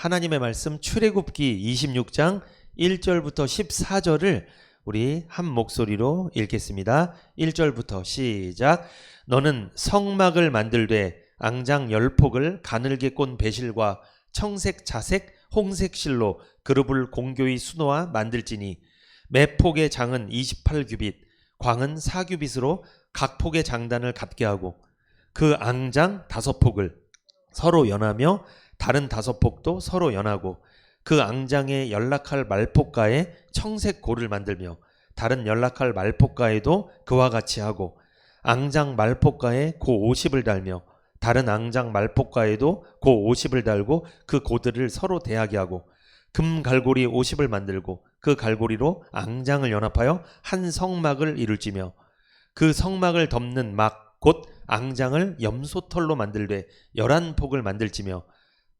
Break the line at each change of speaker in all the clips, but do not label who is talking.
하나님의 말씀 출애굽기 26장 1절부터 14절을 우리 한 목소리로 읽겠습니다. 1절부터 시작. 너는 성막을 만들되 앙장 10폭을 가늘게 꼰 배실과 청색, 자색, 홍색 실로 그룹을 공교히 수놓아 만들지니 매 폭의 장은 28규빗, 광은 4규빗으로 각 폭의 장단을 같게 하고 그 앙장 5폭을 서로 연하며 다른 5폭도 서로 연하고 그 앙장에 연락할 말폭가에 청색 고를 만들며 다른 연락할 말폭가에도 그와 같이 하고 앙장 말폭가에 고 50을 달며 다른 앙장 말폭가에도 고 50을 달고 그 고들을 서로 대하게 하고 금 갈고리 50을 만들고 그 갈고리로 앙장을 연합하여 한 성막을 이룰지며 그 성막을 덮는 막 곧 앙장을 염소털로 만들되 11폭을 만들지며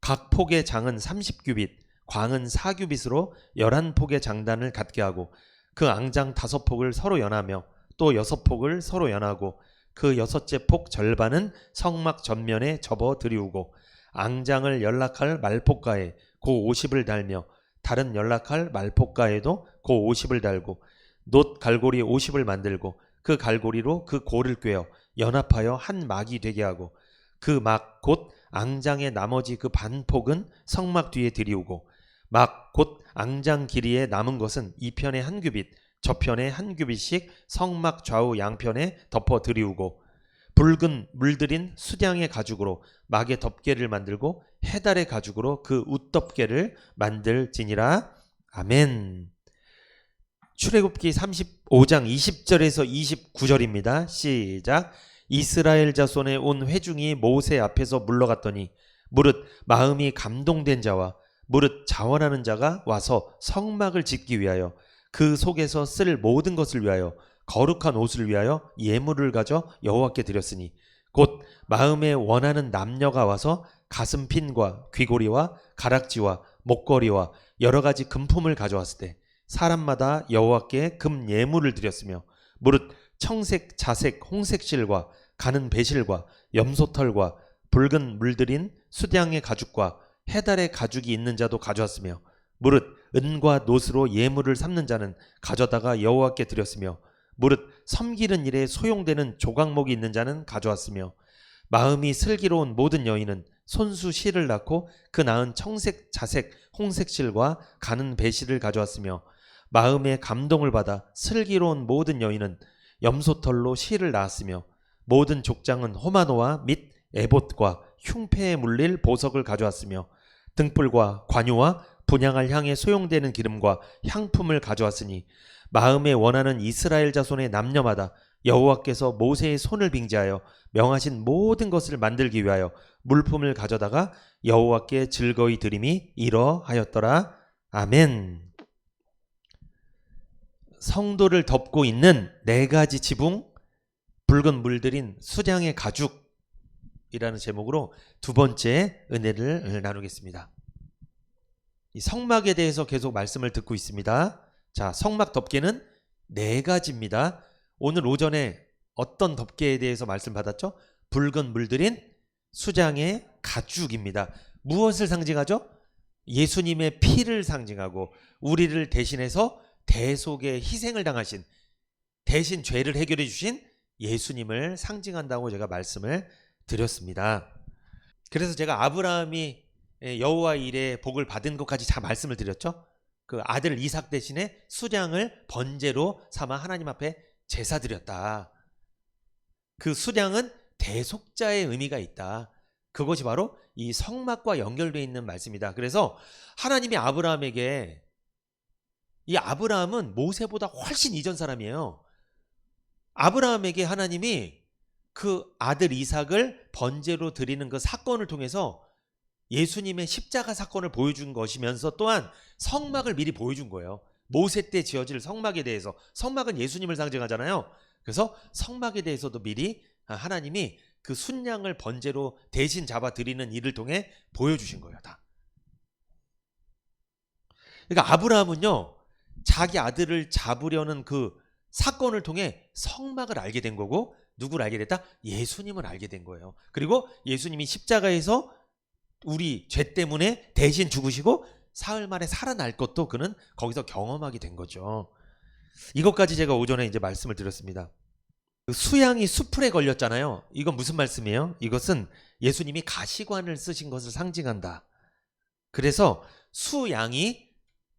각 폭의 장은 30규빗, 광은 4규빗으로 11폭의 장단을 갖게 하고 그 앙장 5폭을 서로 연하며 또 6폭을 서로 연하고 그 6째 폭 절반은 성막 전면에 접어 들이우고 앙장을 연락할 말폭가에 고 50을 달며 다른 연락할 말폭가에도 고 50을 달고 놋 갈고리 50을 만들고 그 갈고리로 그 고를 꿰어 연합하여 한 막이 되게 하고 그 막 곧 앙장의 나머지 그 반폭은 성막 뒤에 들이우고 막 곧 앙장 길이에 남은 것은 이편에 한 규빗 저편에 한 규빗씩 성막 좌우 양편에 덮어 들이우고 붉은 물들인 수량의 가죽으로 막의 덮개를 만들고 해달의 가죽으로 그 웃덮개를 만들지니라. 아멘. 출애굽기 35장 20절에서 29절입니다. 시작. 이스라엘 자손의 온 회중이 모세 앞에서 물러갔더니 무릇 마음이 감동된 자와 무릇 자원하는 자가 와서 성막을 짓기 위하여 그 속에서 쓸 모든 것을 위하여 거룩한 옷을 위하여 예물을 가져 여호와께 드렸으니 곧 마음에 원하는 남녀가 와서 가슴핀과 귀고리와 가락지와 목걸이와 여러 가지 금품을 가져왔을 때 사람마다 여호와께 금 예물을 드렸으며 무릇 청색, 자색, 홍색 실과 가는 배실과 염소털과 붉은 물들인 수량의 가죽과 해달의 가죽이 있는 자도 가져왔으며 무릇 은과 놋으로 예물을 삼는 자는 가져다가 여호와께 드렸으며 무릇 섬기는 일에 소용되는 조각목이 있는 자는 가져왔으며 마음이 슬기로운 모든 여인은 손수 실을 낳고 그 낳은 청색, 자색, 홍색 실과 가는 배실을 가져왔으며 마음의 감동을 받아 슬기로운 모든 여인은 염소털로 실을 낳았으며 모든 족장은 호마노와 및 에봇과 흉패에 물릴 보석을 가져왔으며 등불과 관유와 분향할 향에 소용되는 기름과 향품을 가져왔으니 마음에 원하는 이스라엘 자손의 남녀마다 여호와께서 모세의 손을 빙자하여 명하신 모든 것을 만들기 위하여 물품을 가져다가 여호와께 즐거이 드림이 이러하였더라. 아멘. 성도를 덮고 있는 4가지 지붕, 붉은 물들인 수량의 가죽이라는 제목으로 두 번째 은혜를 나누겠습니다. 이 성막에 대해서 계속 말씀을 듣고 있습니다. 자, 성막 덮개는 4가지입니다. 오늘 오전에 어떤 덮개에 대해서 말씀 받았죠? 붉은 물들인 수량의 가죽입니다. 무엇을 상징하죠? 예수님의 피를 상징하고 우리를 대신해서 대속의 희생을 당하신, 대신 죄를 해결해 주신 예수님을 상징한다고 제가 말씀을 드렸습니다. 그래서 제가 아브라함이 여호와 일에 복을 받은 것까지 다 말씀을 드렸죠. 그 아들 이삭 대신에 수량을 번제로 삼아 하나님 앞에 제사 드렸다. 그 수량은 대속자의 의미가 있다. 그것이 바로 이 성막과 연결되어 있는 말씀이다. 그래서 하나님이 아브라함에게, 이 아브라함은 모세보다 훨씬 이전 사람이에요. 아브라함에게 하나님이 그 아들 이삭을 번제로 드리는 그 사건을 통해서 예수님의 십자가 사건을 보여준 것이면서 또한 성막을 미리 보여준 거예요. 모세 때 지어질 성막에 대해서. 성막은 예수님을 상징하잖아요. 그래서 성막에 대해서도 미리 하나님이 그 순양을 번제로 대신 잡아 드리는 일을 통해 보여주신 거예요. 다. 그러니까 아브라함은요, 자기 아들을 잡으려는 그 사건을 통해 성막을 알게 된 거고, 누구를 알게 됐다? 예수님을 알게 된 거예요. 그리고 예수님이 십자가에서 우리 죄 때문에 대신 죽으시고 사흘 만에 살아날 것도 그는 거기서 경험하게 된 거죠. 이것까지 제가 오전에 이제 말씀을 드렸습니다. 그 수양이 수풀에 걸렸잖아요. 이건 무슨 말씀이에요? 이것은 예수님이 가시관을 쓰신 것을 상징한다. 그래서 수양이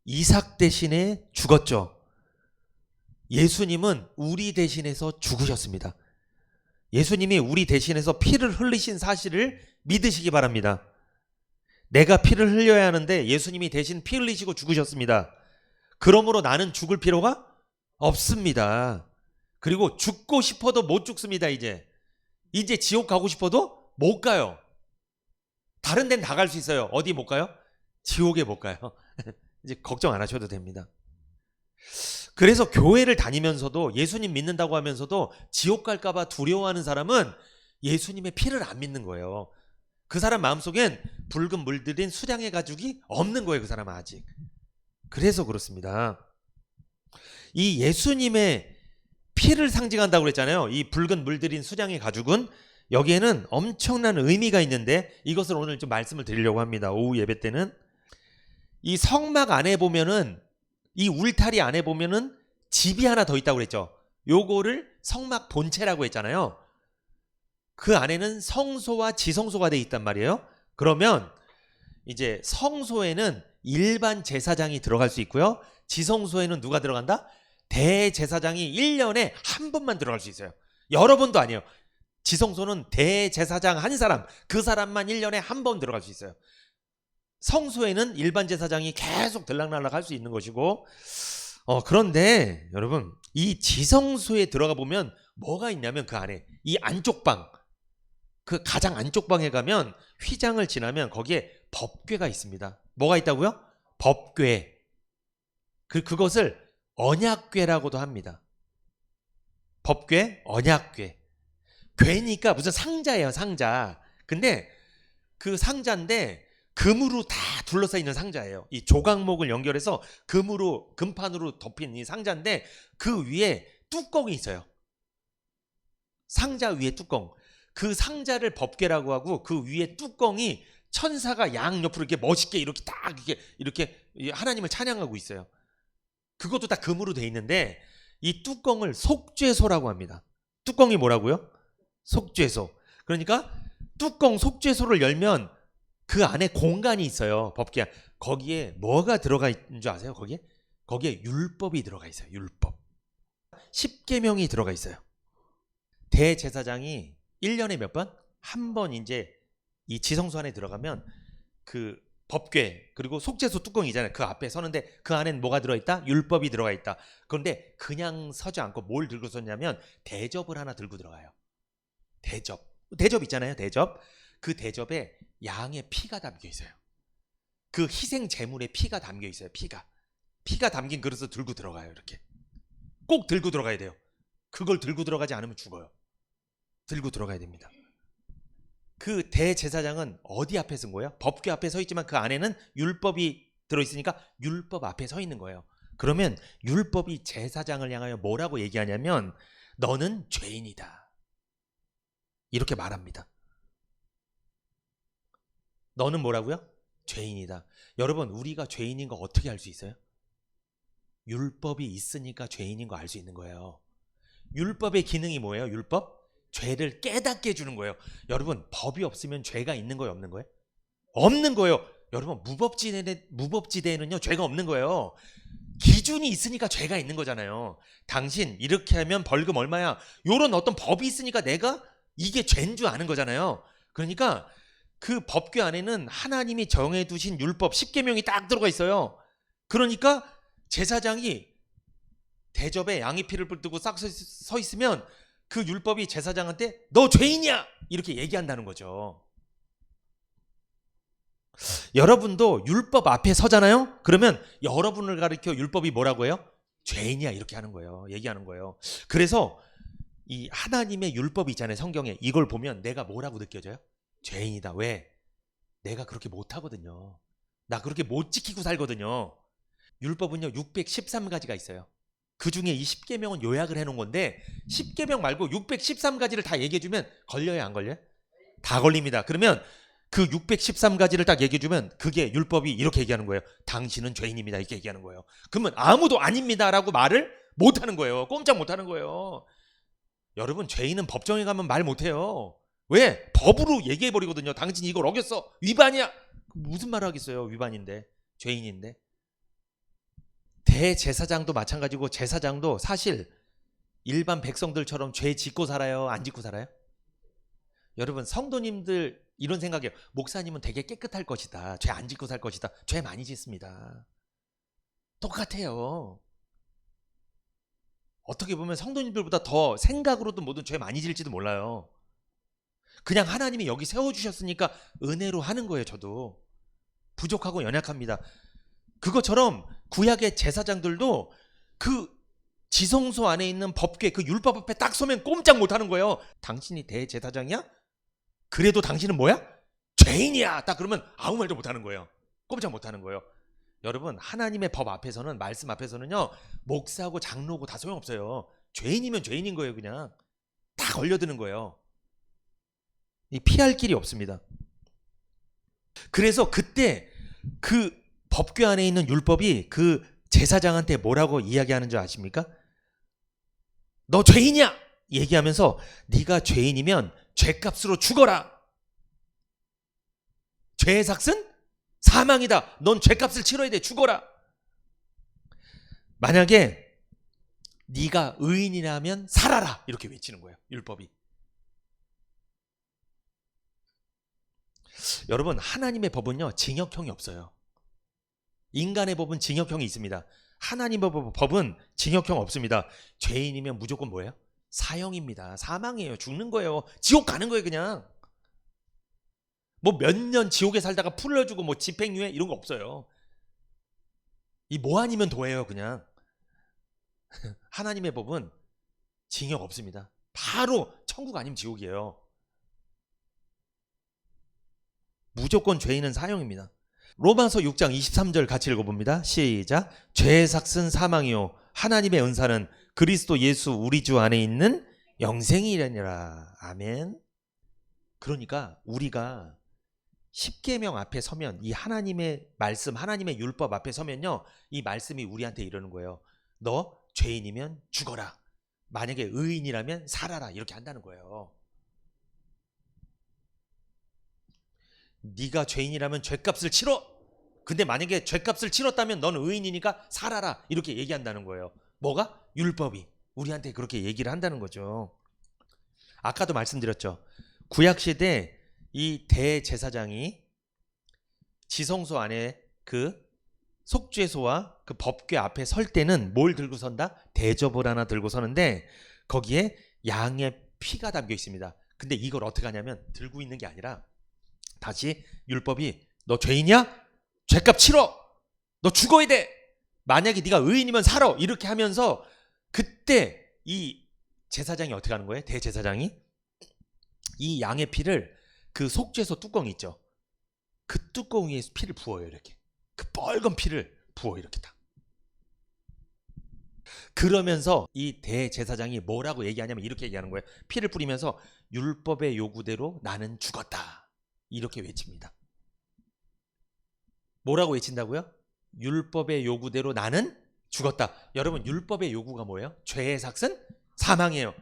이삭 대신에 죽었죠. 예수님은 우리 대신해서 죽으셨습니다. 예수님이 우리 대신해서 피를 흘리신 사실을 믿으시기 바랍니다. 내가 피를 흘려야 하는데 예수님이 대신 피 흘리시고 죽으셨습니다. 그러므로 나는 죽을 필요가 없습니다. 그리고 죽고 싶어도 못 죽습니다. 이제 지옥 가고 싶어도 못 가요. 다른 데는 다 갈 수 있어요. 어디 못 가요? 지옥에 못 가요. 이제 걱정 안 하셔도 됩니다. 그래서 교회를 다니면서도 예수님 믿는다고 하면서도 지옥 갈까 봐 두려워하는 사람은 예수님의 피를 안 믿는 거예요. 그 사람 마음속엔 붉은 물들인 수량의 가죽이 없는 거예요. 그 사람은 아직. 그래서 그렇습니다. 이 예수님의 피를 상징한다고 그랬잖아요. 이 붉은 물들인 수량의 가죽은 여기에는 엄청난 의미가 있는데 이것을 오늘 좀 말씀을 드리려고 합니다. 오후 예배 때는 이 성막 안에 보면은 이 울타리 안에 보면은 집이 하나 더 있다고 그랬죠. 요거를 성막 본체라고 했잖아요. 그 안에는 성소와 지성소가 돼 있단 말이에요. 그러면 이제 성소에는 일반 제사장이 들어갈 수 있고요. 지성소에는 누가 들어간다? 대제사장이 1년에 한 번만 들어갈 수 있어요. 여러 번도 아니에요. 지성소는 대제사장 한 사람, 그 사람만 1년에 한 번 들어갈 수 있어요. 성소에는 일반 제사장이 계속 들락날락 할 수 있는 것이고, 그런데 여러분, 이 지성소에 들어가 보면 뭐가 있냐면 그 안에 이 안쪽 방, 그 가장 안쪽 방에 가면 휘장을 지나면 거기에 법궤가 있습니다. 뭐가 있다고요? 법궤. 그것을 언약궤라고도 합니다. 법궤, 언약궤. 궤니까 무슨 상자예요, 상자. 근데 그 상자인데 금으로 다 둘러싸여 있는 상자예요. 이 조각목을 연결해서 금판으로 덮인 이 상자인데 그 위에 뚜껑이 있어요. 상자 위에 뚜껑. 그 상자를 법궤라고 하고 그 위에 뚜껑이 천사가 양옆으로 이렇게 멋있게 이렇게 딱 이렇게 하나님을 찬양하고 있어요. 그것도 다 금으로 돼 있는데 이 뚜껑을 속죄소라고 합니다. 뚜껑이 뭐라고요? 속죄소. 그러니까 뚜껑 속죄소를 열면 그 안에 공간이 있어요. 법궤. 거기에 뭐가 들어가 있는 줄 아세요? 거기에 율법이 들어가 있어요. 율법. 10계명이 들어가 있어요. 대제사장이 1년에 몇 번? 한 번 이제 이 지성소 안에 들어가면 그 법궤 그리고 속죄소 뚜껑이잖아요. 그 앞에 서는데 그 안엔 뭐가 들어있다? 율법이 들어가 있다. 그런데 그냥 서지 않고 뭘 들고 섰냐면 대접을 하나 들고 들어가요. 대접 있잖아요. 대접. 그 대접에 양의 피가 담겨 있어요. 그 희생 제물의 피가 담겨 있어요. 피가 담긴 그릇을 들고 들어가요. 이렇게 꼭 들고 들어가야 돼요. 그걸 들고 들어가지 않으면 죽어요. 들고 들어가야 됩니다. 그 대제사장은 어디 앞에 쓴 거예요? 법궤 앞에 서 있지만 그 안에는 율법이 들어있으니까 율법 앞에 서 있는 거예요. 그러면 율법이 제사장을 향하여 뭐라고 얘기하냐면 너는 죄인이다. 이렇게 말합니다. 너는 뭐라고요? 죄인이다. 여러분, 우리가 죄인인 거 어떻게 알 수 있어요? 율법이 있으니까 죄인인 거 알 수 있는 거예요. 율법의 기능이 뭐예요? 율법? 죄를 깨닫게 해주는 거예요. 여러분, 법이 없으면 죄가 있는 거예요? 없는 거예요? 없는 거예요. 여러분, 무법지대에는요 죄가 없는 거예요. 기준이 있으니까 죄가 있는 거잖아요. 당신 이렇게 하면 벌금 얼마야? 요런 어떤 법이 있으니까 내가 이게 죄인 줄 아는 거잖아요. 그러니까 그 법궤 안에는 하나님이 정해두신 율법 10계명이 딱 들어가 있어요. 그러니까 제사장이 대접에 양의 피를 불뜨고 싹 서 있으면 그 율법이 제사장한테 너 죄인이야! 이렇게 얘기한다는 거죠. 여러분도 율법 앞에 서잖아요? 그러면 여러분을 가리켜 율법이 뭐라고 해요? 죄인이야 이렇게 하는 거예요. 얘기하는 거예요. 그래서 이 하나님의 율법이 있잖아요. 성경에. 이걸 보면 내가 뭐라고 느껴져요? 죄인이다. 왜? 내가 그렇게 못하거든요. 나 그렇게 못 지키고 살거든요. 율법은요 613가지가 있어요. 그 중에 이 10계명은 요약을 해놓은 건데 10계명 말고 613가지를 다 얘기해주면 걸려요 안 걸려요? 다 걸립니다. 그러면 그 613가지를 딱 얘기해 주면 그게 율법이 이렇게 얘기하는 거예요. 당신은 죄인입니다. 이렇게 얘기하는 거예요. 그러면 아무도 아닙니다라고 말을 못 하는 거예요. 꼼짝 못 하는 거예요. 여러분, 죄인은 법정에 가면 말 못 해요. 왜? 법으로 얘기해 버리거든요. 당신이 이걸 어겼어. 위반이야. 무슨 말을 하겠어요. 위반인데. 죄인인데. 대제사장도 마찬가지고 제사장도 사실 일반 백성들처럼 죄 짓고 살아요? 안 짓고 살아요? 여러분, 성도님들 이런 생각이에요. 목사님은 되게 깨끗할 것이다. 죄 안 짓고 살 것이다. 죄 많이 짓습니다. 똑같아요. 어떻게 보면 성도님들보다 더 생각으로도 모든 죄 많이 질지도 몰라요. 그냥 하나님이 여기 세워주셨으니까 은혜로 하는 거예요. 저도 부족하고 연약합니다. 그것처럼 구약의 제사장들도 그 지성소 안에 있는 법궤, 그 율법 앞에 딱 서면 꼼짝 못하는 거예요. 당신이 대제사장이야? 그래도 당신은 뭐야? 죄인이야. 딱 그러면 아무 말도 못하는 거예요. 꼼짝 못하는 거예요. 여러분, 하나님의 법 앞에서는, 말씀 앞에서는요, 목사하고 장로고 다 소용없어요. 죄인이면 죄인인 거예요. 그냥 다 걸려드는 거예요. 이 피할 길이 없습니다. 그래서 그때 그 법궤 안에 있는 율법이 그 제사장한테 뭐라고 이야기하는 줄 아십니까? 너 죄인이야! 얘기하면서 네가 죄인이면 죄값으로 죽어라. 죄의 삭은 사망이다. 넌 죄값을 치러야 돼. 죽어라. 만약에 네가 의인이라면 살아라. 이렇게 외치는 거예요. 율법이. 여러분, 하나님의 법은요, 징역형이 없어요. 인간의 법은 징역형이 있습니다. 하나님의 법은 징역형 없습니다. 죄인이면 무조건 뭐예요? 사형입니다. 사망이에요. 죽는 거예요. 지옥 가는 거예요. 그냥 뭐 몇 년 지옥에 살다가 풀려주고 뭐 집행유예 이런 거 없어요. 이 뭐 아니면 도예요. 그냥 하나님의 법은 징역 없습니다. 바로 천국 아니면 지옥이에요. 무조건 죄인은 사형입니다. 로마서 6장 23절 같이 읽어봅니다. 시작. 죄의 삭은 사망이요 하나님의 은사는 그리스도 예수 우리 주 안에 있는 영생이라니라. 아멘. 그러니까 우리가 십계명 앞에 서면, 이 하나님의 말씀, 하나님의 율법 앞에 서면요, 이 말씀이 우리한테 이러는 거예요. 너 죄인이면 죽어라. 만약에 의인이라면 살아라. 이렇게 한다는 거예요. 네가 죄인이라면 죄값을 치러. 근데 만약에 죄값을 치렀다면 넌 의인이니까 살아라. 이렇게 얘기한다는 거예요. 뭐가? 율법이 우리한테 그렇게 얘기를 한다는 거죠. 아까도 말씀드렸죠. 구약시대 이 대제사장이 지성소 안에 그 속죄소와 그 법궤 앞에 설 때는 뭘 들고 선다? 대접을 하나 들고 서는데 거기에 양의 피가 담겨 있습니다. 근데 이걸 어떻게 하냐면 들고 있는 게 아니라 다시 율법이 너 죄인이야? 죄값 치러. 너 죽어야 돼. 만약에 네가 의인이면 살아. 이렇게 하면서 그때 이 제사장이 어떻게 하는 거예요? 대제사장이 이 양의 피를 그 속죄소 뚜껑이 있죠. 그 뚜껑 위에 피를 부어요. 이렇게 그 빨간 피를 부어 이렇게 딱. 그러면서 이 대제사장이 뭐라고 얘기하냐면 이렇게 얘기하는 거예요. 피를 뿌리면서 율법의 요구대로 나는 죽었다. 이렇게 외칩니다. 뭐라고 외친다고요? 율법의 요구대로 나는 죽었다. 여러분, 율법의 요구가 뭐예요? 죄의 삭은 사망이에요.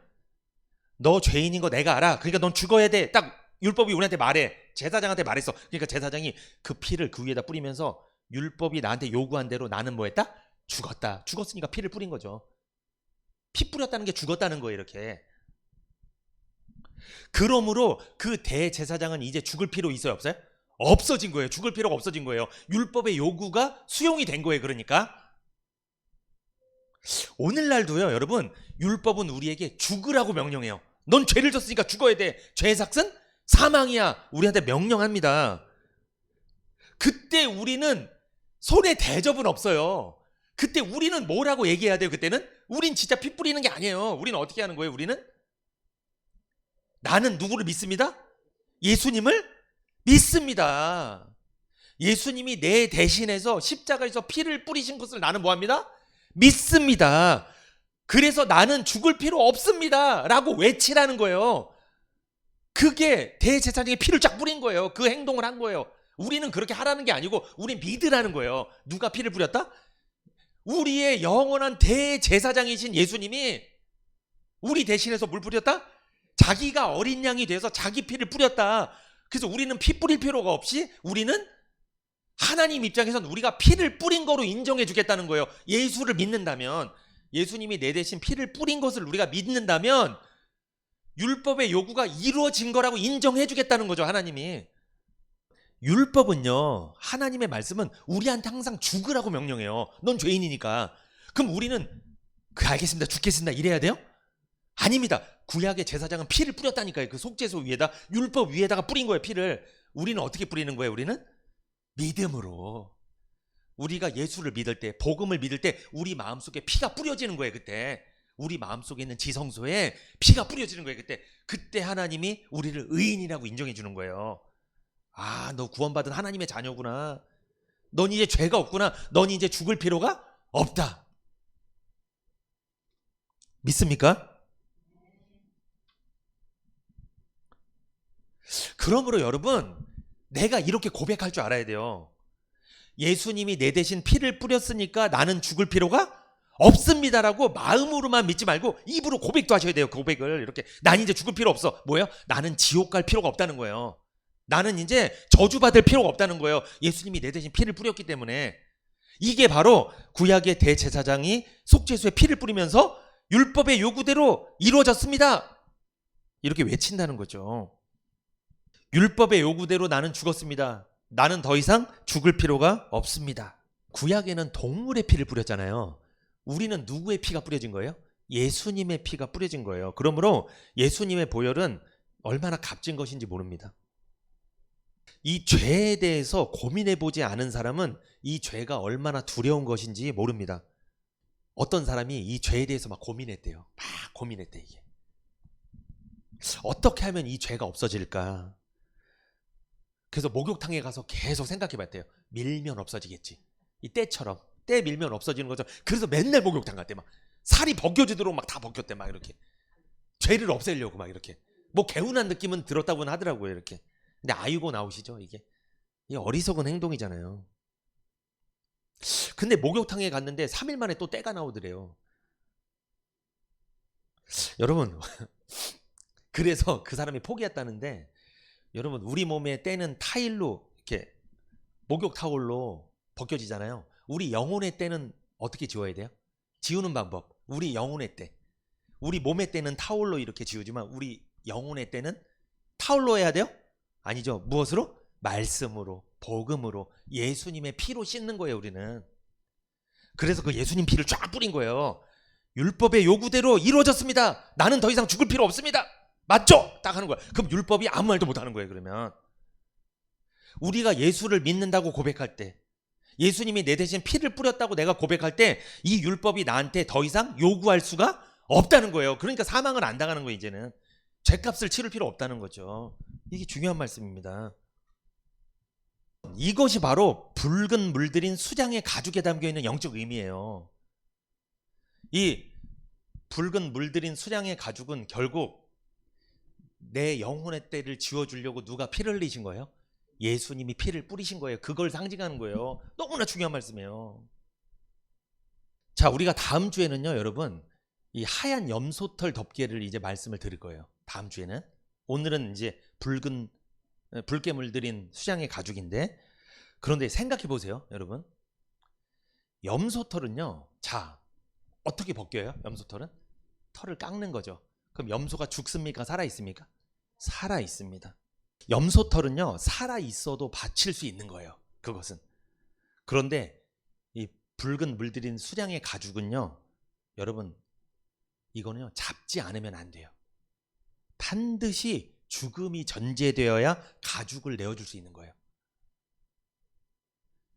너 죄인인 거 내가 알아. 그러니까 넌 죽어야 돼. 딱 율법이 우리한테 말해. 제사장한테 말했어. 그러니까 제사장이 그 피를 그 위에다 뿌리면서 율법이 나한테 요구한 대로 나는 뭐 했다? 죽었다. 죽었으니까 피를 뿌린 거죠. 피 뿌렸다는 게 죽었다는 거예요. 이렇게. 그러므로 그 대제사장은 이제 죽을 필요 있어요? 없어요? 없어진 거예요. 죽을 필요가 없어진 거예요. 율법의 요구가 수용이 된 거예요. 그러니까 오늘날도요, 여러분, 율법은 우리에게 죽으라고 명령해요. 넌 죄를 졌으니까 죽어야 돼. 죄의 삭은 사망이야. 우리한테 명령합니다. 그때 우리는 손에 대접은 없어요. 그때 우리는 뭐라고 얘기해야 돼요? 그때는 우린 진짜 피 뿌리는 게 아니에요. 우리는 어떻게 하는 거예요? 우리는 나는 누구를 믿습니다? 예수님을 믿습니다. 예수님이 내 대신해서 십자가에서 피를 뿌리신 것을 나는 뭐합니다? 믿습니다. 그래서 나는 죽을 필요 없습니다 라고 외치라는 거예요. 그게 대제사장의 피를 쫙 뿌린 거예요. 그 행동을 한 거예요. 우리는 그렇게 하라는 게 아니고 우리 믿으라는 거예요. 누가 피를 뿌렸다? 우리의 영원한 대제사장이신 예수님이 우리 대신해서 뭘 뿌렸다? 자기가 어린 양이 돼서 자기 피를 뿌렸다. 그래서 우리는 피 뿌릴 필요가 없이 우리는 하나님 입장에서는 우리가 피를 뿌린 거로 인정해 주겠다는 거예요. 예수를 믿는다면, 예수님이 내 대신 피를 뿌린 것을 우리가 믿는다면 율법의 요구가 이루어진 거라고 인정해 주겠다는 거죠, 하나님이. 율법은요, 하나님의 말씀은 우리한테 항상 죽으라고 명령해요. 넌 죄인이니까. 그럼 우리는 알겠습니다, 죽겠습니다 이래야 돼요? 아닙니다. 구약의 제사장은 피를 뿌렸다니까요. 그 속죄소 위에다, 율법 위에다가 뿌린 거예요, 피를. 우리는 어떻게 뿌리는 거예요? 우리는 믿음으로. 우리가 예수를 믿을 때, 복음을 믿을 때 우리 마음속에 피가 뿌려지는 거예요. 그때 우리 마음속에 있는 지성소에 피가 뿌려지는 거예요. 그때 하나님이 우리를 의인이라고 인정해 주는 거예요. 아, 너 구원받은 하나님의 자녀구나. 넌 이제 죄가 없구나. 넌 이제 죽을 필요가 없다. 믿습니까? 그러므로 여러분, 내가 이렇게 고백할 줄 알아야 돼요. 예수님이 내 대신 피를 뿌렸으니까 나는 죽을 필요가 없습니다라고 마음으로만 믿지 말고 입으로 고백도 하셔야 돼요. 고백을 이렇게. 난 이제 죽을 필요 없어. 뭐예요? 나는 지옥 갈 필요가 없다는 거예요. 나는 이제 저주받을 필요가 없다는 거예요. 예수님이 내 대신 피를 뿌렸기 때문에. 이게 바로 구약의 대제사장이 속죄소에 피를 뿌리면서 율법의 요구대로 이루어졌습니다. 이렇게 외친다는 거죠. 율법의 요구대로 나는 죽었습니다. 나는 더 이상 죽을 필요가 없습니다. 구약에는 동물의 피를 뿌렸잖아요. 우리는 누구의 피가 뿌려진 거예요? 예수님의 피가 뿌려진 거예요. 그러므로 예수님의 보혈은 얼마나 값진 것인지 모릅니다. 이 죄에 대해서 고민해보지 않은 사람은 이 죄가 얼마나 두려운 것인지 모릅니다. 어떤 사람이 이 죄에 대해서 막 고민했대요. 막 고민했대, 이게. 어떻게 하면 이 죄가 없어질까? 그래서 목욕탕에 가서 계속 생각해 봤대요. 밀면 없어지겠지. 이 때처럼. 때 밀면 없어지는 거죠. 그래서 맨날 목욕탕 갔대. 막 살이 벗겨지도록 막 다 벗겼대. 막 이렇게. 죄를 없애려고 막 이렇게. 뭐 개운한 느낌은 들었다고는 하더라고요. 이렇게. 근데 아이고 나오시죠, 이게. 이게 어리석은 행동이잖아요. 근데 목욕탕에 갔는데 3일 만에 또 때가 나오더래요. 여러분, 그래서 그 사람이 포기했다는데, 여러분, 우리 몸의 때는 타일로 이렇게 목욕 타올로 벗겨지잖아요. 우리 영혼의 때는 어떻게 지워야 돼요? 지우는 방법. 우리 영혼의 때. 우리 몸의 때는 타올로 이렇게 지우지만 우리 영혼의 때는 타올로 해야 돼요? 아니죠. 무엇으로? 말씀으로, 복음으로, 예수님의 피로 씻는 거예요, 우리는. 그래서 그 예수님 피를 쫙 뿌린 거예요. 율법의 요구대로 이루어졌습니다. 나는 더 이상 죽을 필요 없습니다. 맞죠? 딱 하는 거야. 그럼 율법이 아무 말도 못 하는 거예요, 그러면. 우리가 예수를 믿는다고 고백할 때, 예수님이 내 대신 피를 뿌렸다고 내가 고백할 때 이 율법이 나한테 더 이상 요구할 수가 없다는 거예요. 그러니까 사망을 안 당하는 거예요, 이제는. 죄값을 치를 필요 없다는 거죠. 이게 중요한 말씀입니다. 이것이 바로 붉은 물들인 수장의 가죽에 담겨있는 영적 의미예요. 이 붉은 물들인 수장의 가죽은 결국 내 영혼의 때를 지워주려고 누가 피를 흘리신 거예요? 예수님이 피를 뿌리신 거예요. 그걸 상징하는 거예요. 너무나 중요한 말씀이에요. 자, 우리가 다음 주에는요, 여러분, 이 하얀 염소털 덮개를 이제 말씀을 드릴 거예요. 다음 주에는. 오늘은 이제 붉게 물들인 수장의 가죽인데, 그런데 생각해 보세요, 여러분. 염소털은요, 자, 어떻게 벗겨요? 염소털은? 털을 깎는 거죠. 그럼 염소가 죽습니까? 살아 있습니까? 살아 있습니다. 염소털은요, 살아 있어도 바칠 수 있는 거예요. 그것은. 그런데 이 붉은 물들인 수량의 가죽은요, 여러분, 이거는요, 잡지 않으면 안 돼요. 반드시 죽음이 전제되어야 가죽을 내어줄 수 있는 거예요.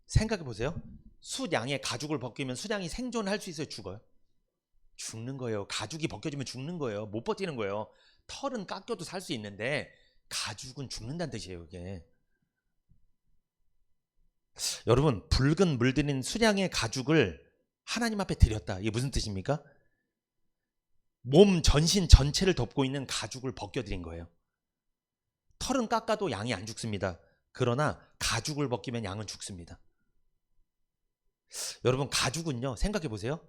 생각해 보세요. 수량의 가죽을 벗기면 수량이 생존할 수 있어요? 죽어요? 죽는 거예요. 가죽이 벗겨지면 죽는 거예요. 못 버티는 거예요. 털은 깎여도 살 수 있는데 가죽은 죽는다는 뜻이에요, 이게. 여러분, 붉은 물들인 수량의 가죽을 하나님 앞에 드렸다. 이게 무슨 뜻입니까? 몸 전신 전체를 덮고 있는 가죽을 벗겨드린 거예요. 털은 깎아도 양이 안 죽습니다. 그러나 가죽을 벗기면 양은 죽습니다. 여러분, 가죽은요, 생각해 보세요.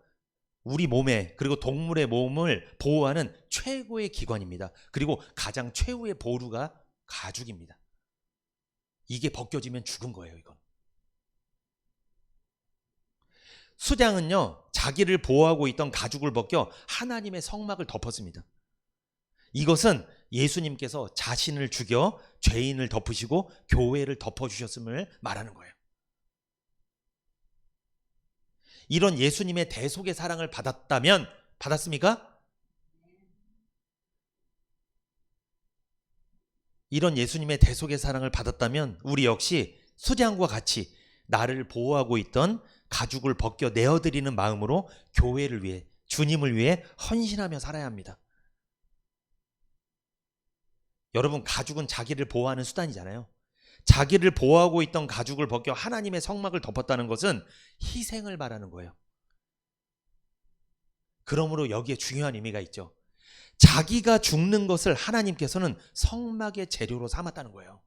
우리 몸에, 그리고 동물의 몸을 보호하는 최고의 기관입니다. 그리고 가장 최후의 보루가 가죽입니다. 이게 벗겨지면 죽은 거예요, 이건. 수량은요, 자기를 보호하고 있던 가죽을 벗겨 하나님의 성막을 덮었습니다. 이것은 예수님께서 자신을 죽여 죄인을 덮으시고 교회를 덮어주셨음을 말하는 거예요. 이런 예수님의 대속의 사랑을 받았습니까? 이런 예수님의 대속의 사랑을 받았다면 우리 역시 수량과 같이 나를 보호하고 있던 가죽을 벗겨 내어드리는 마음으로 교회를 위해, 주님을 위해 헌신하며 살아야 합니다. 여러분, 가죽은 자기를 보호하는 수단이잖아요. 자기를 보호하고 있던 가죽을 벗겨 하나님의 성막을 덮었다는 것은 희생을 말하는 거예요. 그러므로 여기에 중요한 의미가 있죠. 자기가 죽는 것을 하나님께서는 성막의 재료로 삼았다는 거예요.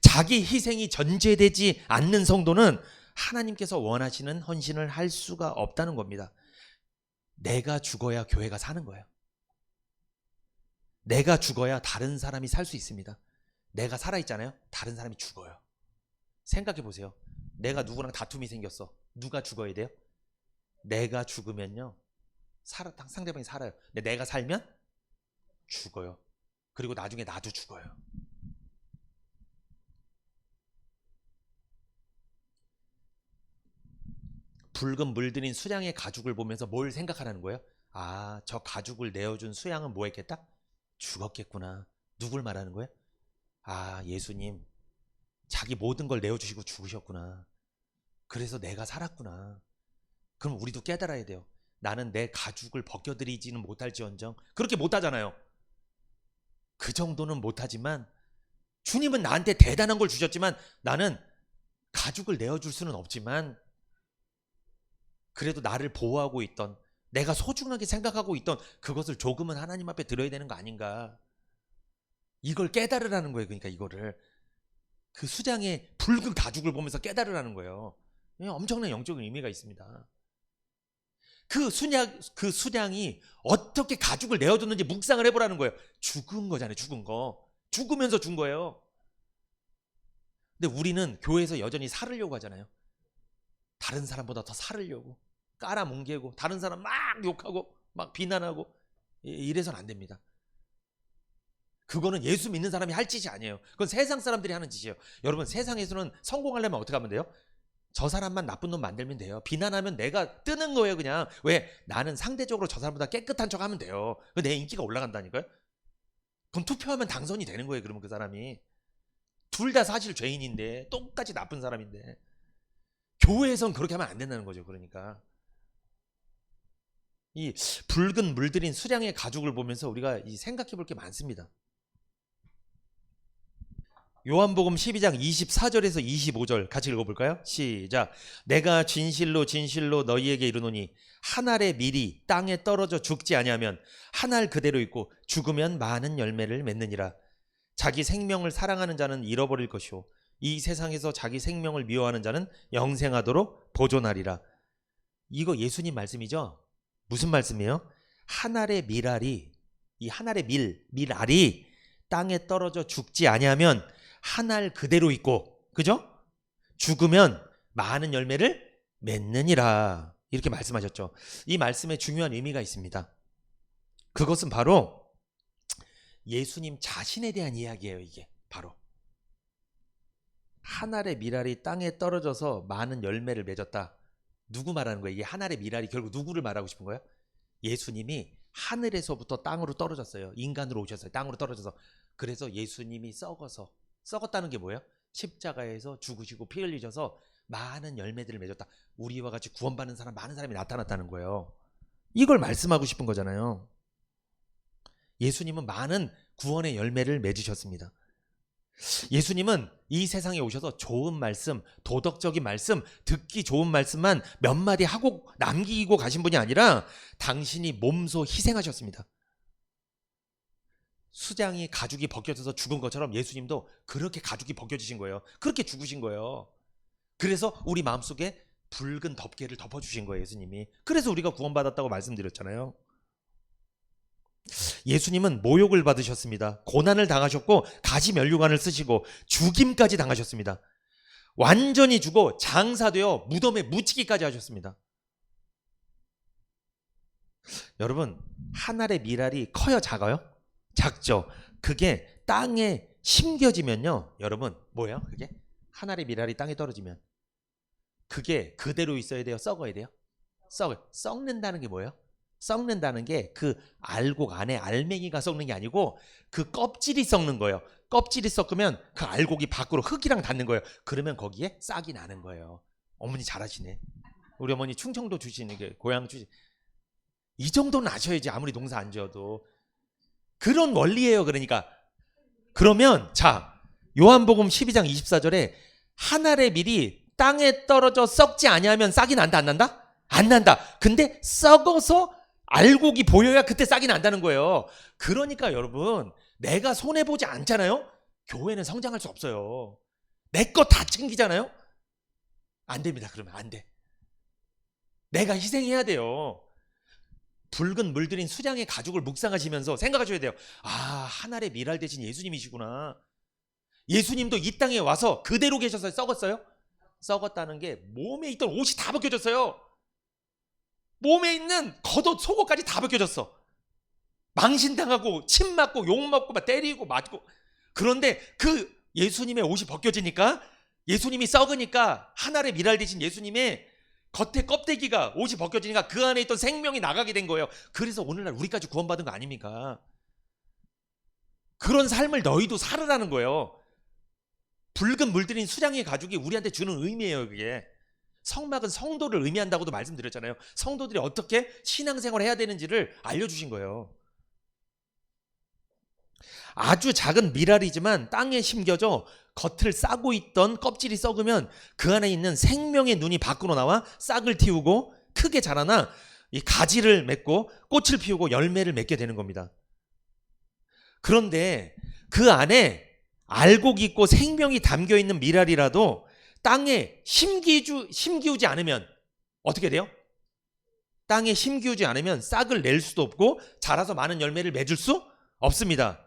자기 희생이 전제되지 않는 성도는 하나님께서 원하시는 헌신을 할 수가 없다는 겁니다. 내가 죽어야 교회가 사는 거예요. 내가 죽어야 다른 사람이 살 수 있습니다. 내가 살아있잖아요. 다른 사람이 죽어요. 생각해 보세요. 내가 누구랑 다툼이 생겼어. 누가 죽어야 돼요? 내가 죽으면요, 상대방이 살아요. 근데 내가 살면 죽어요. 그리고 나중에 나도 죽어요. 붉은 물들인 수양의 가죽을 보면서 뭘 생각하라는 거예요? 아, 저 가죽을 내어준 수양은 뭐 했겠다? 죽었겠구나. 누굴 말하는 거예요? 아, 예수님. 자기 모든 걸 내어주시고 죽으셨구나. 그래서 내가 살았구나. 그럼 우리도 깨달아야 돼요. 나는 내 가죽을 벗겨드리지는 못할지언정. 그렇게 못하잖아요. 그 정도는 못하지만 주님은 나한테 대단한 걸 주셨지만 나는 가죽을 내어줄 수는 없지만 그래도 나를 보호하고 있던, 내가 소중하게 생각하고 있던 그것을 조금은 하나님 앞에 드려야 되는 거 아닌가. 이걸 깨달으라는 거예요. 그러니까 이거를 그 수장의 붉은 가죽을 보면서 깨달으라는 거예요. 엄청난 영적인 의미가 있습니다. 그 수량이 어떻게 가죽을 내어줬는지 묵상을 해보라는 거예요. 죽은 거잖아요. 죽은 거. 죽으면서 준 거예요. 근데 우리는 교회에서 여전히 살으려고 하잖아요. 다른 사람보다 더 살으려고 깔아뭉개고 다른 사람 막 욕하고 막 비난하고 이래서는 안 됩니다. 그거는 예수 믿는 사람이 할 짓이 아니에요. 그건 세상 사람들이 하는 짓이에요. 여러분, 세상에서는 성공하려면 어떻게 하면 돼요? 저 사람만 나쁜 놈 만들면 돼요. 비난하면 내가 뜨는 거예요. 그냥 왜? 나는 상대적으로 저 사람보다 깨끗한 척 하면 돼요. 내 인기가 올라간다니까요. 그럼 투표하면 당선이 되는 거예요. 그러면 그 사람이 둘 다 사실 죄인인데 똑같이 나쁜 사람인데 교회에선 그렇게 하면 안 된다는 거죠. 그러니까 이 붉은 물들인 수량의 가죽을 보면서 우리가 생각해 볼 게 많습니다. 요한복음 12장 24절에서 25절 같이 읽어볼까요? 시작. 내가 진실로 진실로 너희에게 이르노니 한 알의 밀이 땅에 떨어져 죽지 아니하면 한 알 그대로 있고 죽으면 많은 열매를 맺느니라. 자기 생명을 사랑하는 자는 잃어버릴 것이요 이 세상에서 자기 생명을 미워하는 자는 영생하도록 보존하리라. 이거 예수님 말씀이죠? 무슨 말씀이에요? 한 알의 밀알이, 이 한 알의 밀알이 땅에 떨어져 죽지 아니하면 한 알 그대로 있고, 그죠? 죽으면 많은 열매를 맺느니라. 이렇게 말씀하셨죠. 이 말씀에 중요한 의미가 있습니다. 그것은 바로 예수님 자신에 대한 이야기예요. 이게 바로 한 알의 밀알이 땅에 떨어져서 많은 열매를 맺었다. 누구 말하는 거예요? 이게 한 알의 밀알이 결국 누구를 말하고 싶은 거예요? 예수님이 하늘에서부터 땅으로 떨어졌어요. 인간으로 오셨어요. 땅으로 떨어져서. 그래서 예수님이 썩었다는 게 뭐예요? 십자가에서 죽으시고 피 흘리셔서 많은 열매들을 맺었다. 우리와 같이 구원받는 사람, 많은 사람이 나타났다는 거예요. 이걸 말씀하고 싶은 거잖아요. 예수님은 많은 구원의 열매를 맺으셨습니다. 예수님은 이 세상에 오셔서 좋은 말씀, 도덕적인 말씀, 듣기 좋은 말씀만 몇 마디 하고 남기고 가신 분이 아니라 당신이 몸소 희생하셨습니다. 수장이 가죽이 벗겨져서 죽은 것처럼 예수님도 그렇게 가죽이 벗겨지신 거예요. 그렇게 죽으신 거예요. 그래서 우리 마음속에 붉은 덮개를 덮어주신 거예요, 예수님이. 그래서 우리가 구원받았다고 말씀드렸잖아요. 예수님은 모욕을 받으셨습니다. 고난을 당하셨고 가시면류관을 쓰시고 죽임까지 당하셨습니다. 완전히 죽어 장사되어 무덤에 묻히기까지 하셨습니다. 여러분, 한 알의 밀알이 커요, 작아요? 작죠. 그게 땅에 심겨지면요, 여러분, 뭐예요? 그게 한 알의 밀알이 땅에 떨어지면 그게 그대로 있어야 돼요? 썩어야 돼요? 썩는다는 게 뭐예요? 썩는다는 게 그 알곡 안에 알맹이가 썩는 게 아니고 그 껍질이 썩는 거예요. 껍질이 썩으면 그 알곡이 밖으로 흙이랑 닿는 거예요. 그러면 거기에 싹이 나는 거예요. 어머니 잘하시네. 우리 어머니 충청도 주시는 게 고향 주시. 이 정도는 아셔야지, 아무리 농사 안 지어도. 그런 원리예요. 그러니까 그러면 자, 요한복음 12장 24절에 한 알의 밀이 땅에 떨어져 썩지 아니하면 싹이 난다, 안 난다? 안 난다. 근데 썩어서 알곡이 보여야 그때 싹이 난다는 거예요. 그러니까 여러분, 내가 손해보지 않잖아요? 교회는 성장할 수 없어요. 내 거 다 챙기잖아요? 안 됩니다. 그러면 안 돼. 내가 희생해야 돼요. 붉은 물들인 수장의 가죽을 묵상하시면서 생각하셔야 돼요. 아, 한 알의 밀알 대신 예수님이시구나. 예수님도 이 땅에 와서 그대로 계셔서 썩었어요? 썩었다는 게 몸에 있던 옷이 다 벗겨졌어요. 몸에 있는 겉옷 속옷까지 다 벗겨졌어. 망신당하고 침 맞고 욕 먹고 막 때리고 맞고. 그런데 그 예수님의 옷이 벗겨지니까, 예수님이 썩으니까 한 알의 밀알 대신 예수님의 겉에 껍데기가, 옷이 벗겨지니까 그 안에 있던 생명이 나가게 된 거예요. 그래서 오늘날 우리까지 구원받은 거 아닙니까? 그런 삶을 너희도 살으라는 거예요. 붉은 물들인 수장의 가죽이 우리한테 주는 의미예요. 그게 성막은 성도를 의미한다고도 말씀드렸잖아요. 성도들이 어떻게 신앙생활을 해야 되는지를 알려주신 거예요. 아주 작은 밀알이지만 땅에 심겨져 겉을 싸고 있던 껍질이 썩으면 그 안에 있는 생명의 눈이 밖으로 나와 싹을 틔우고 크게 자라나 이 가지를 맺고 꽃을 피우고 열매를 맺게 되는 겁니다. 그런데 그 안에 알곡이 있고 생명이 담겨있는 밀알이라도 땅에 심기우지 않으면 어떻게 돼요? 땅에 심기우지 않으면 싹을 낼 수도 없고 자라서 많은 열매를 맺을 수 없습니다.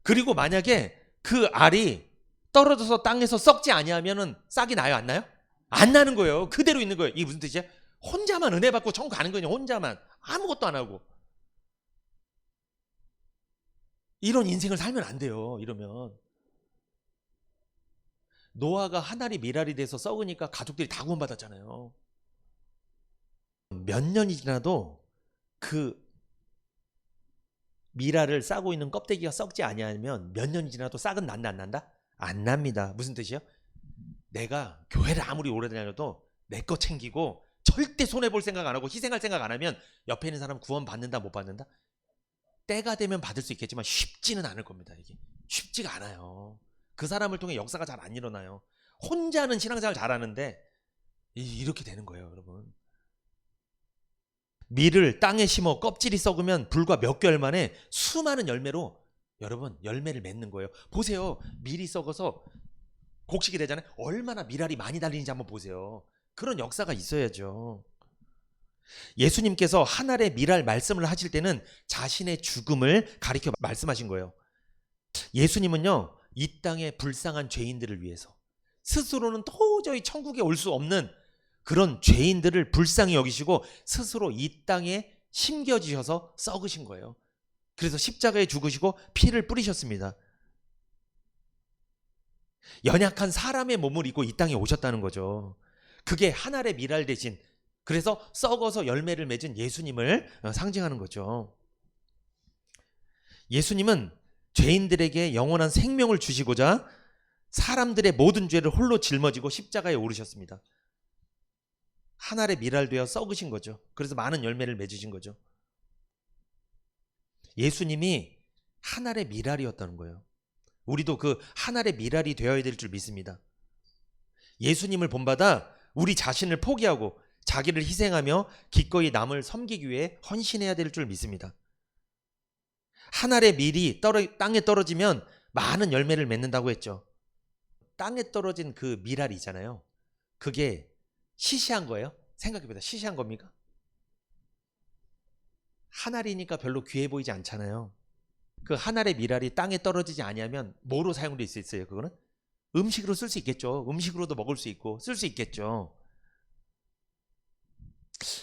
그리고 만약에 그 알이 떨어져서 땅에서 썩지 아니하면은 싹이 나요, 안 나요? 안 나는 거예요. 그대로 있는 거예요. 이게 무슨 뜻이야? 혼자만 은혜 받고 천국 가는 거냐? 혼자만 아무것도 안 하고. 이런 인생을 살면 안 돼요. 이러면 노아가 한 알이 밀알이 돼서 썩으니까 가족들이 다 구원받았잖아요. 몇 년이 지나도 그 밀알을 싸고 있는 껍데기가 썩지 아니하면 몇 년이 지나도 싹은 난다, 안 난다? 안 납니다. 무슨 뜻이요? 내가 교회를 아무리 오래 다녀도 내 거 챙기고 절대 손해볼 생각 안 하고 희생할 생각 안 하면 옆에 있는 사람 구원 받는다, 못 받는다? 때가 되면 받을 수 있겠지만 쉽지는 않을 겁니다. 이게 쉽지가 않아요. 그 사람을 통해 역사가 잘 안 일어나요. 혼자는 신앙생활 잘하는데 이렇게 되는 거예요, 여러분. 밀을 땅에 심어 껍질이 썩으면 불과 몇 개월 만에 수많은 열매로 여러분 열매를 맺는 거예요. 보세요. 밀이 썩어서 곡식이 되잖아요. 얼마나 밀알이 많이 달리는지 한번 보세요. 그런 역사가 있어야죠. 예수님께서 한 알의 밀알 말씀을 하실 때는 자신의 죽음을 가리켜 말씀하신 거예요. 예수님은요, 이 땅의 불쌍한 죄인들을 위해서 스스로는 도저히 천국에 올 수 없는 그런 죄인들을 불쌍히 여기시고 스스로 이 땅에 심겨지셔서 썩으신 거예요. 그래서 십자가에 죽으시고 피를 뿌리셨습니다. 연약한 사람의 몸을 입고 이 땅에 오셨다는 거죠. 그게 한 알의 밀알 대신, 그래서 썩어서 열매를 맺은 예수님을 상징하는 거죠. 예수님은 죄인들에게 영원한 생명을 주시고자 사람들의 모든 죄를 홀로 짊어지고 십자가에 오르셨습니다. 한 알의 밀알 되어 썩으신 거죠. 그래서 많은 열매를 맺으신 거죠. 예수님이 한 알의 밀알이었다는 거예요. 우리도 그 한 알의 밀알이 되어야 될 줄 믿습니다. 예수님을 본받아 우리 자신을 포기하고 자기를 희생하며 기꺼이 남을 섬기기 위해 헌신해야 될 줄 믿습니다. 한 알의 밀이 땅에 떨어지면 많은 열매를 맺는다고 했죠. 땅에 떨어진 그 밀알이 있잖아요. 그게 시시한 거예요? 생각해보자. 시시한 겁니까? 한 알이니까 별로 귀해 보이지 않잖아요. 그 한 알의 밀알이 땅에 떨어지지 아니하면 뭐로 사용될 수 있어요? 그거는 음식으로 쓸 수 있겠죠. 음식으로도 먹을 수 있고 쓸 수 있겠죠.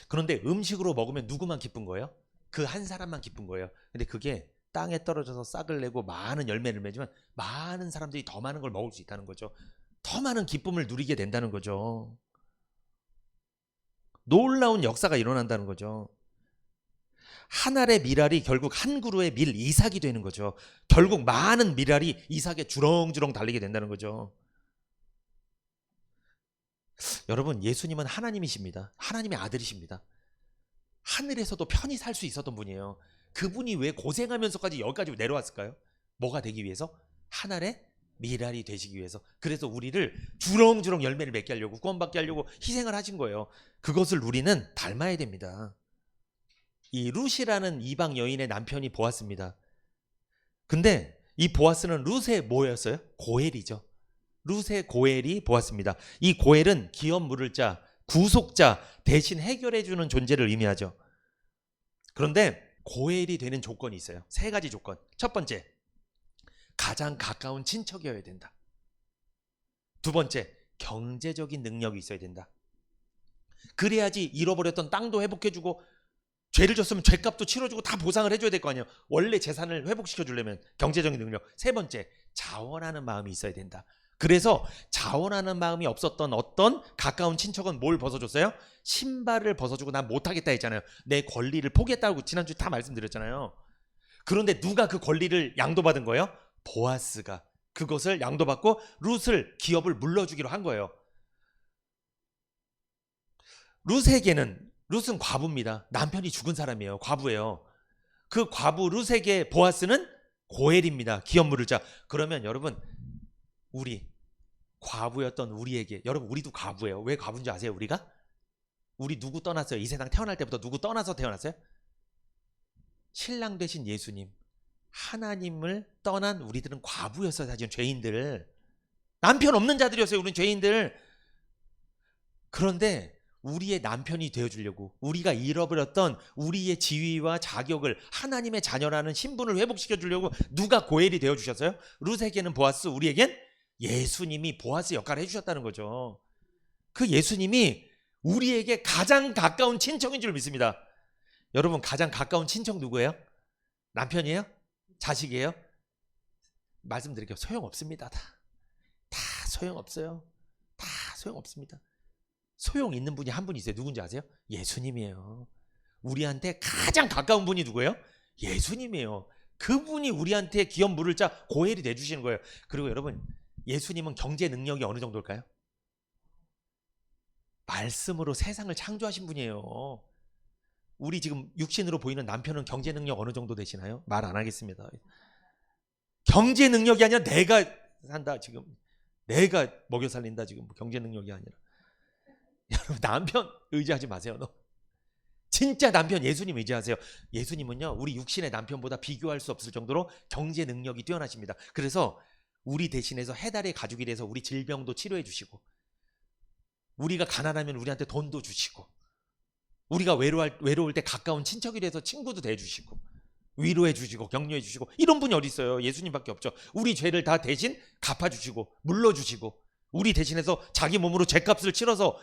그런데 음식으로 먹으면 누구만 기쁜 거예요? 그 한 사람만 기쁜 거예요. 근데 그게 땅에 떨어져서 싹을 내고 많은 열매를 맺으면 많은 사람들이 더 많은 걸 먹을 수 있다는 거죠. 더 많은 기쁨을 누리게 된다는 거죠. 놀라운 역사가 일어난다는 거죠. 한 알의 밀알이 결국 한 그루의 밀 이삭이 되는 거죠. 결국 많은 밀알이 이삭에 주렁주렁 달리게 된다는 거죠. 여러분, 예수님은 하나님이십니다. 하나님의 아들이십니다. 하늘에서도 편히 살 수 있었던 분이에요. 그분이 왜 고생하면서까지 여기까지 내려왔을까요? 뭐가 되기 위해서? 한 알의 밀알이 되시기 위해서. 그래서 우리를 주렁주렁 열매를 맺게 하려고, 구원받게 하려고 희생을 하신 거예요. 그것을 우리는 닮아야 됩니다. 이 룻이라는 이방 여인의 남편이 보았습니다. 근데 이 보아스는 룻의 뭐였어요? 고엘이죠. 룻의 고엘이 보았습니다. 이 고엘은 기업 물을 자, 구속자, 대신 해결해주는 존재를 의미하죠. 그런데 고엘이 되는 조건이 있어요. 세 가지 조건. 첫 번째, 가장 가까운 친척이어야 된다. 두 번째, 경제적인 능력이 있어야 된다. 그래야지 잃어버렸던 땅도 회복해주고 죄를 졌으면 죄값도 치러주고 다 보상을 해줘야 될 거 아니에요. 원래 재산을 회복시켜주려면 경제적인 능력. 세 번째, 자원하는 마음이 있어야 된다. 그래서 자원하는 마음이 없었던 어떤 가까운 친척은 뭘 벗어줬어요? 신발을 벗어주고 난 못하겠다 했잖아요. 내 권리를 포기했다고 지난주에 다 말씀드렸잖아요. 그런데 누가 그 권리를 양도받은 거예요? 보아스가 그것을 양도받고 룻을 기업을 물러주기로 한 거예요. 룻은 과부입니다. 남편이 죽은 사람이에요. 과부예요. 그 과부 룻에게 보아스는 고엘입니다. 기업 물을 자. 그러면 여러분, 우리 과부였던 우리에게, 여러분 우리도 과부예요. 왜 과부인지 아세요? 우리 누구 떠났어요? 이 세상 태어날 때부터 누구 떠나서 태어났어요? 신랑 되신 예수님, 하나님을 떠난 우리들은 과부였어요. 사실은 죄인들, 남편 없는 자들이었어요. 우리는 죄인들. 그런데 우리의 남편이 되어주려고, 우리가 잃어버렸던 우리의 지위와 자격을, 하나님의 자녀라는 신분을 회복시켜주려고 누가 고엘이 되어주셨어요? 룻에게는 보아스, 우리에겐 예수님이 보아스 역할을 해주셨다는 거죠. 그 예수님이 우리에게 가장 가까운 친척인 줄 믿습니다. 여러분, 가장 가까운 친척 누구예요? 남편이에요? 자식이에요? 말씀드릴게요. 소용없습니다. 다 소용없어요. 다 소용없습니다. 소용 있는 분이 한 분 있어요. 누군지 아세요? 예수님이에요. 우리한테 가장 가까운 분이 누구예요? 예수님이에요. 그분이 우리한테 기업 물을 자 고엘이 내주시는 거예요. 그리고 여러분, 예수님은 경제 능력이 어느 정도일까요? 말씀으로 세상을 창조하신 분이에요. 우리 지금 육신으로 보이는 남편은 경제 능력 어느 정도 되시나요? 말 안 하겠습니다. 경제 능력이 아니라 내가 산다, 지금 내가 먹여 살린다, 지금 경제 능력이 아니라. 여러분, 남편 의지하지 마세요. 진짜 남편 예수님 의지하세요. 예수님은요, 우리 육신의 남편보다 비교할 수 없을 정도로 경제 능력이 뛰어나십니다. 그래서 우리 대신해서 해달의 가족이 돼서 우리 질병도 치료해 주시고, 우리가 가난하면 우리한테 돈도 주시고, 우리가 외로울 때 가까운 친척이 돼서 친구도 대주시고, 위로해 주시고, 격려해 주시고, 이런 분이 어디 있어요? 예수님밖에 없죠. 우리 죄를 다 대신 갚아주시고 물러주시고, 우리 대신해서 자기 몸으로 죄값을 치러서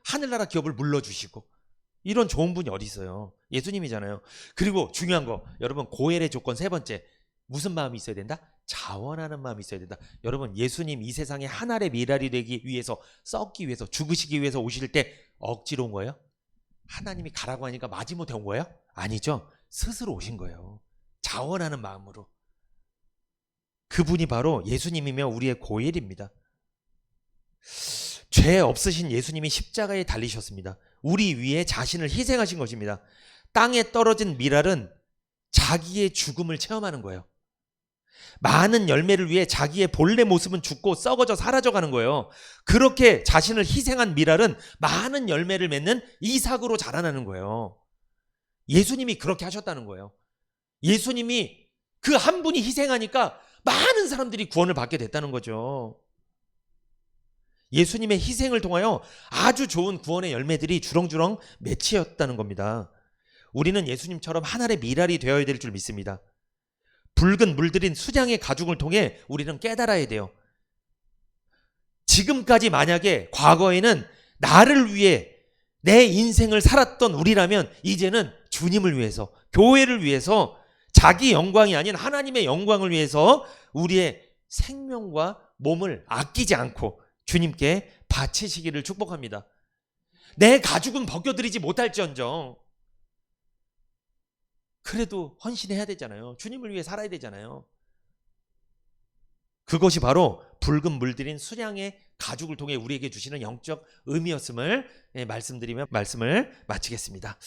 하늘나라 기업을 물러주시고, 이런 좋은 분이 어디 있어요? 예수님이잖아요. 그리고 중요한 거, 여러분, 고엘의 조건 세 번째, 무슨 마음이 있어야 된다? 자원하는 마음이 있어야 된다. 여러분, 예수님 이 세상에 한 알의 밀알이 되기 위해서, 썩기 위해서, 죽으시기 위해서 오실 때 억지로 온 거예요? 하나님이 가라고 하니까 마지못해 온 거예요? 아니죠. 스스로 오신 거예요. 자원하는 마음으로. 그분이 바로 예수님이며 우리의 고엘입니다. 죄 없으신 예수님이 십자가에 달리셨습니다. 우리 위에 자신을 희생하신 것입니다. 땅에 떨어진 밀알은 자기의 죽음을 체험하는 거예요. 많은 열매를 위해 자기의 본래 모습은 죽고 썩어져 사라져가는 거예요. 그렇게 자신을 희생한 밀알은 많은 열매를 맺는 이삭으로 자라나는 거예요. 예수님이 그렇게 하셨다는 거예요. 예수님이 그 한 분이 희생하니까 많은 사람들이 구원을 받게 됐다는 거죠. 예수님의 희생을 통하여 아주 좋은 구원의 열매들이 주렁주렁 맺히었다는 겁니다. 우리는 예수님처럼 하늘의 미랄이 되어야 될 줄 믿습니다. 붉은 물들인 수장의 가죽을 통해 우리는 깨달아야 돼요. 지금까지 만약에 과거에는 나를 위해 내 인생을 살았던 우리라면 이제는 주님을 위해서, 교회를 위해서, 자기 영광이 아닌 하나님의 영광을 위해서 우리의 생명과 몸을 아끼지 않고 주님께 바치시기를 축복합니다. 내 가죽은 벗겨드리지 못할지언정 그래도 헌신해야 되잖아요. 주님을 위해 살아야 되잖아요. 그것이 바로 붉은 물들인 수량의 가죽을 통해 우리에게 주시는 영적 의미였음을 말씀드리며 말씀을 마치겠습니다.